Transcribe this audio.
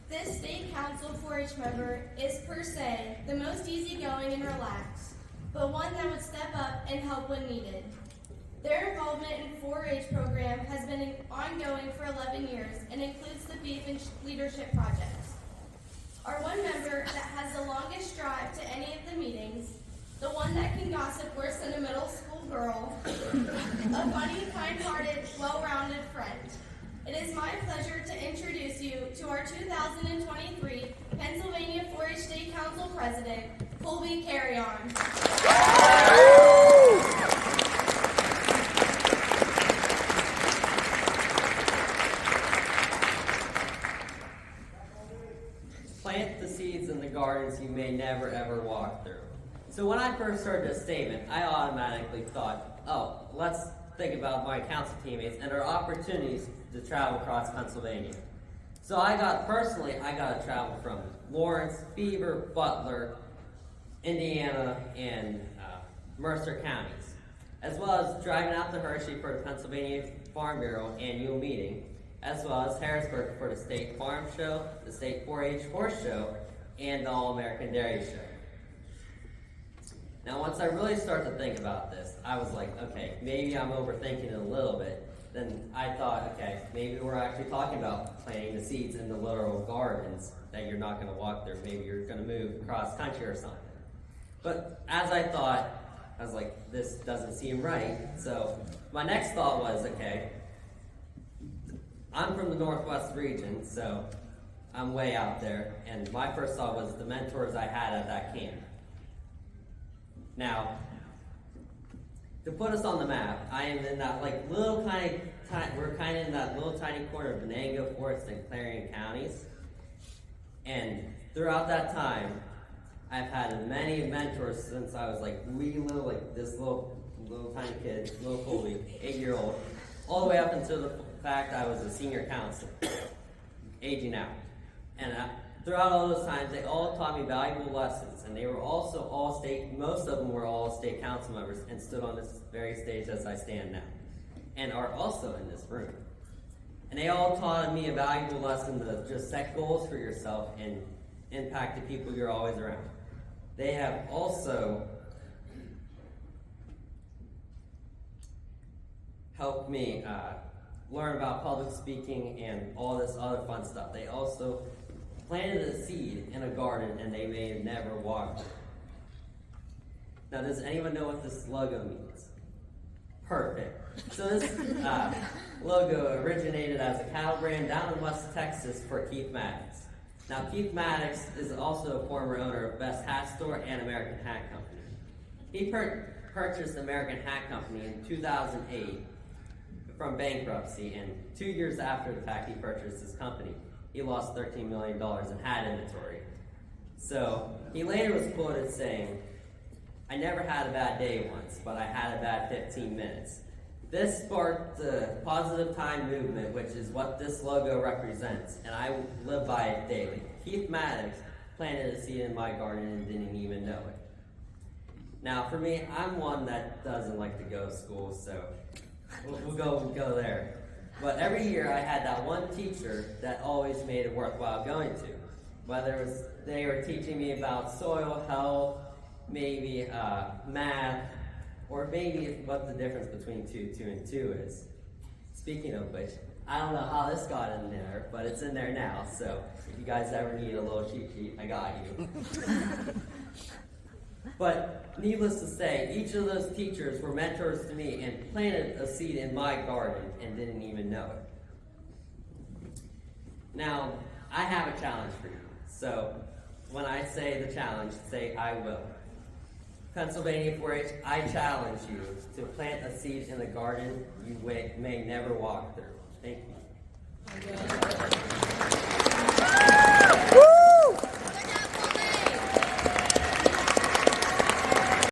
This state council 4-H member is per se the most easygoing and relaxed, but one that would step up and help when needed. Their involvement in 4-H program has been ongoing for 11 years and includes the Beef and Leadership Projects. Our one member that has the longest drive to any of the meetings, the one that can gossip worse than a middle school girl, a funny, kind-hearted, well-rounded friend. It is my pleasure to introduce you to our 2023 Pennsylvania 4-H State Council President, Colby Carreon. Plant the seeds in the gardens you may never ever walk through. So when I first heard this statement, I automatically thought, oh, let's think about my council teammates and our opportunities to travel across Pennsylvania. So I got to travel from Lawrence, Beaver, Butler, Indiana, and Mercer counties, as well as driving out to Hershey for the Pennsylvania Farm Bureau annual meeting, as well as Harrisburg for the State Farm Show, the State 4-H Horse Show, and the All-American Dairy Show. Now, once I really start to think about this, I was like, okay, maybe I'm overthinking it a little bit. Then I thought, okay, maybe we're actually talking about planting the seeds in the literal gardens that you're not going to walk there. Maybe you're going to move across country or something. But as I thought, I was like, this doesn't seem right. So my next thought was, okay, I'm from the Northwest region, so I'm way out there. And my first thought was the mentors I had at that camp. Now, to put us on the map, I am in that we're kind of in that little tiny corner of Venango, Forest, and Clarion counties. And throughout that time, I've had many mentors since I was this little tiny kid, little Colby, 8-year-old, all the way up until the fact I was a senior counselor, aging out. And throughout all those times, they all taught me valuable lessons, and they were also most of them were all state council members and stood on this very stage as I stand now, and are also in this room. And they all taught me a valuable lesson to just set goals for yourself and impact the people you're always around. They have also helped me learn about public speaking and all this other fun stuff. They also planted a seed in a garden and they may have never walked it. Now, does anyone know what this logo means? Perfect. So this logo originated as a cattle brand down in West Texas for Keith Maddox. Now, Keith Maddox is also a former owner of Best Hat Store and American Hat Company. He purchased American Hat Company in 2008 from bankruptcy, and 2 years after the fact he purchased his company. He lost $13 million in hat inventory. So he later was quoted saying, "I never had a bad day once, but I had a bad 15 minutes." This sparked the positive time movement, which is what this logo represents, and I live by it daily. Keith Maddox planted a seed in my garden and didn't even know it. Now, for me, I'm one that doesn't like to go to school, so we'll go there. But every year I had that one teacher that always made it worthwhile going to. Whether it was they were teaching me about soil health, maybe math, or maybe what the difference between 2 and 2 is. Speaking of which, I don't know how this got in there, but it's in there now. So if you guys ever need a little cheat sheet, I got you. But needless to say, each of those teachers were mentors to me and planted a seed in my garden and didn't even know it. Now, I have a challenge for you. So when I say the challenge, say I will. Pennsylvania 4-H, I challenge you to plant a seed in the garden you may never walk through. Thank you.